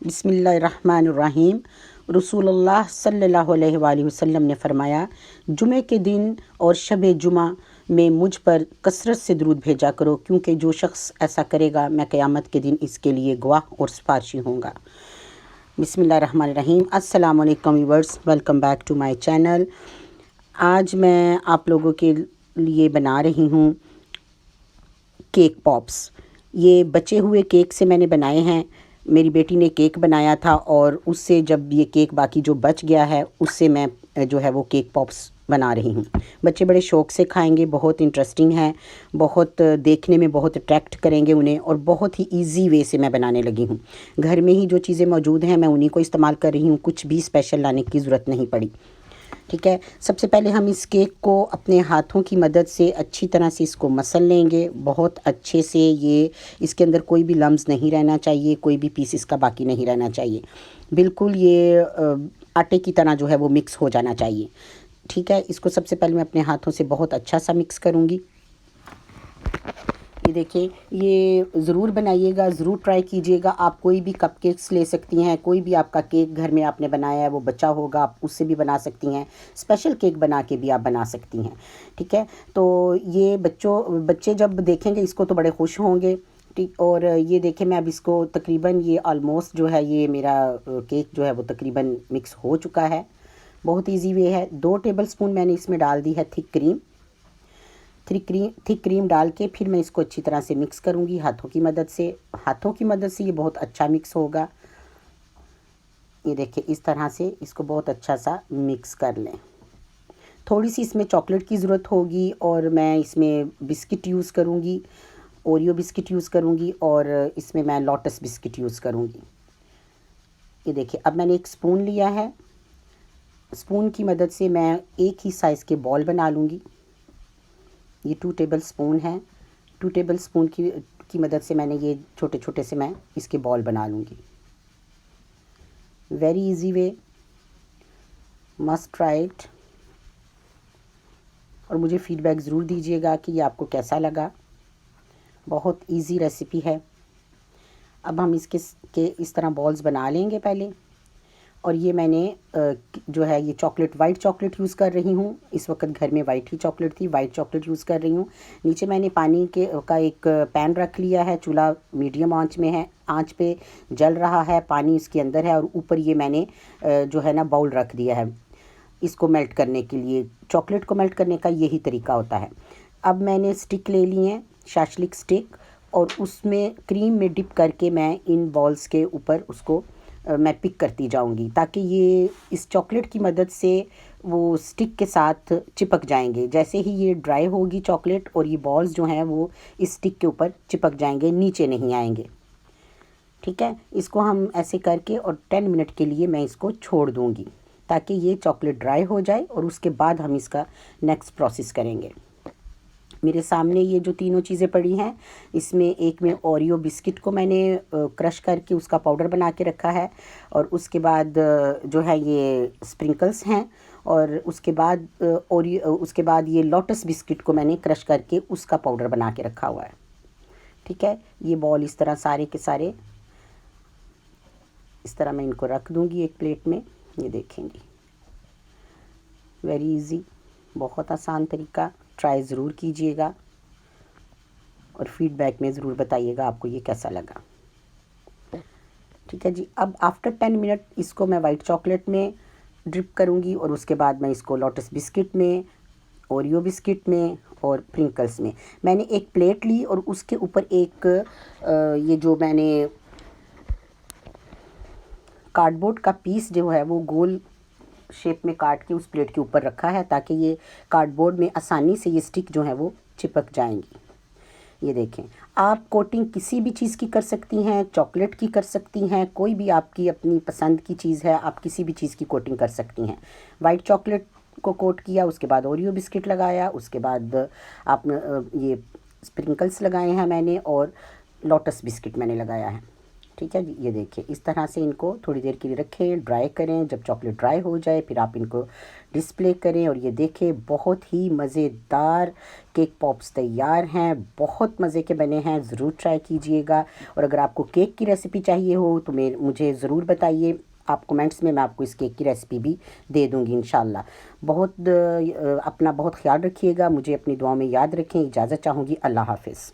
बिस्मिल्लाहिर्रहमानिर्रहीम। रसूलुल्लाह सल्लल्लाहु अलैहि वसल्लम ने फरमाया, जुमे के दिन और शब जुमा में मुझ पर कसरत से दुरूद भेजा करो, क्योंकि जो शख्स ऐसा करेगा मैं क़यामत के दिन इसके लिए गवाह और सिफारिशी होऊंगा। बिस्मिल्लाहिर्रहमानिर्रहीम। अस्सलाम वालेकुम viewers, welcome back to my channel. आज मैं आप लोगों के लिए बना रही हूँ केक पॉप्स। ये बचे हुए केक से मैंने बनाए हैं। मेरी बेटी ने केक बनाया था और उससे जब ये केक बाकी जो बच गया है उससे मैं जो है वो केक पॉप्स बना रही हूँ। बच्चे बड़े शौक़ से खाएंगे, बहुत इंटरेस्टिंग है, बहुत देखने में बहुत अट्रैक्ट करेंगे उन्हें, और बहुत ही इजी वे से मैं बनाने लगी हूँ। घर में ही जो चीज़ें मौजूद हैं मैं उन्हीं को इस्तेमाल कर रही हूँ, कुछ भी स्पेशल लाने की ज़रूरत नहीं पड़ी। ठीक है, सबसे पहले हम इस केक को अपने हाथों की मदद से अच्छी तरह से इसको मसल लेंगे, बहुत अच्छे से। ये इसके अंदर कोई भी लम्स नहीं रहना चाहिए, कोई भी पीस इसका बाकी नहीं रहना चाहिए। बिल्कुल ये आटे की तरह जो है वो मिक्स हो जाना चाहिए। ठीक है, इसको सबसे पहले मैं अपने हाथों से बहुत अच्छा सा मिक्स करूँगी। ये देखिए, ये ज़रूर बनाइएगा, ज़रूर ट्राई कीजिएगा। आप कोई भी कपकेक्स ले सकती हैं, कोई भी आपका केक घर में आपने बनाया है वो बचा होगा, आप उससे भी बना सकती हैं। स्पेशल केक बना के भी आप बना सकती हैं। ठीक है, तो ये बच्चे जब देखेंगे इसको तो बड़े खुश होंगे। ठीक, और ये देखें, मैं अब इसको तकरीबन ये ऑलमोस्ट जो है ये मेरा केक जो है वो तकरीबन मिक्स हो चुका है। बहुत ईजी वे है। 2 टेबल स्पून मैंने इसमें डाल दी है थिक क्रीम डाल के फिर मैं इसको अच्छी तरह से मिक्स करूँगी हाथों की मदद से। ये बहुत अच्छा मिक्स होगा। ये देखिए, इस तरह से इसको बहुत अच्छा सा मिक्स कर लें। थोड़ी सी इसमें चॉकलेट की ज़रूरत होगी और मैं इसमें बिस्किट यूज़ करूँगी, ओरियो बिस्किट यूज़ करूँगी, और इसमें मैं लोटस बिस्किट यूज़ करूँगी। ये देखिए, अब मैंने एक स्पून लिया है। स्पून की मदद से मैं एक ही साइज़ के बॉल बना लूँगी। ये 2 टेबल स्पून है। 2 टेबल स्पून की मदद से मैंने ये छोटे छोटे से मैं इसके बॉल बना लूँगी। Very easy way, must try it. और मुझे फीडबैक ज़रूर दीजिएगा कि ये आपको कैसा लगा। बहुत इजी रेसिपी है। अब हम इसके इस तरह बॉल्स बना लेंगे पहले। और ये मैंने जो है ये वाइट चॉकलेट यूज़ कर रही हूँ। इस वक्त घर में वाइट ही चॉकलेट थी, वाइट चॉकलेट यूज़ कर रही हूँ। नीचे मैंने पानी का एक पैन रख लिया है, चूल्हा मीडियम आंच में है, आंच पे जल रहा है, पानी इसके अंदर है, और ऊपर ये मैंने जो है ना बाउल रख दिया है इसको मेल्ट करने के लिए। चॉकलेट को मेल्ट करने का यही तरीका होता है। अब मैंने स्टिक ले ली है, शाशलिक स्टिक, और उसमें क्रीम में डिप करके मैं इन बॉल्स के ऊपर उसको मैं पिक करती जाऊंगी, ताकि ये इस चॉकलेट की मदद से वो स्टिक के साथ चिपक जाएंगे। जैसे ही ये ड्राई होगी चॉकलेट और ये बॉल्स जो हैं वो इस स्टिक के ऊपर चिपक जाएंगे, नीचे नहीं आएंगे। ठीक है, इसको हम ऐसे करके और 10 मिनट के लिए मैं इसको छोड़ दूंगी, ताकि ये चॉकलेट ड्राई हो जाए, और उसके बाद हम इसका नेक्स्ट प्रोसेस करेंगे। मेरे सामने ये जो तीनों चीज़ें पड़ी हैं, इसमें एक में ओरियो बिस्किट को मैंने क्रश करके उसका पाउडर बना के रखा है, और उसके बाद जो है ये स्प्रिंकल्स हैं, और उसके बाद ये लोटस बिस्किट को मैंने क्रश करके उसका पाउडर बना के रखा हुआ है। ठीक है, ये बॉल इस तरह सारे के सारे इस तरह मैं इनको रख दूँगी एक प्लेट में। ये देखेंगी, वेरी इजी, बहुत आसान तरीका। ट्राई ज़रूर कीजिएगा और फीडबैक में ज़रूर बताइएगा आपको ये कैसा लगा। ठीक है जी, अब आफ्टर 10 मिनट इसको मैं वाइट चॉकलेट में ड्रिप करूँगी, और उसके बाद मैं इसको लोटस बिस्किट में, ओरियो बिस्किट में और प्रिंकल्स में। मैंने एक प्लेट ली और उसके ऊपर एक ये जो मैंने कार्डबोर्ड का पीस जो है वो गोल शेप में काट के उस प्लेट के ऊपर रखा है, ताकि ये कार्डबोर्ड में आसानी से ये स्टिक जो है वो चिपक जाएंगी। ये देखें, आप कोटिंग किसी भी चीज़ की कर सकती हैं, चॉकलेट की कर सकती हैं, कोई भी आपकी अपनी पसंद की चीज़ है, आप किसी भी चीज़ की कोटिंग कर सकती हैं। वाइट चॉकलेट को कोट किया, उसके बाद ओरियो बिस्किट लगाया, उसके बाद आपने ये स्प्रिंकल्स लगाए हैं मैंने, और लोटस बिस्किट मैंने लगाया है। ठीक है जी। ये देखिए इस तरह से इनको थोड़ी देर के लिए रखें, ड्राई करें। जब चॉकलेट ड्राई हो जाए फिर आप इनको डिस्प्ले करें। और ये देखें बहुत ही मज़ेदार केक पॉप्स तैयार हैं, बहुत मज़े के बने हैं, ज़रूर ट्राई कीजिएगा। और अगर आपको केक की रेसिपी चाहिए हो तो मुझे ज़रूर बताइए, आप कमेंट्स में मैं आपको इस केक की रेसिपी भी दे दूँगी इंशाल्लाह। अपना बहुत ख्याल रखिएगा, मुझे अपनी दुआओं में याद रखें। इजाज़त चाहूँगी, अल्लाह हाफ़िज़।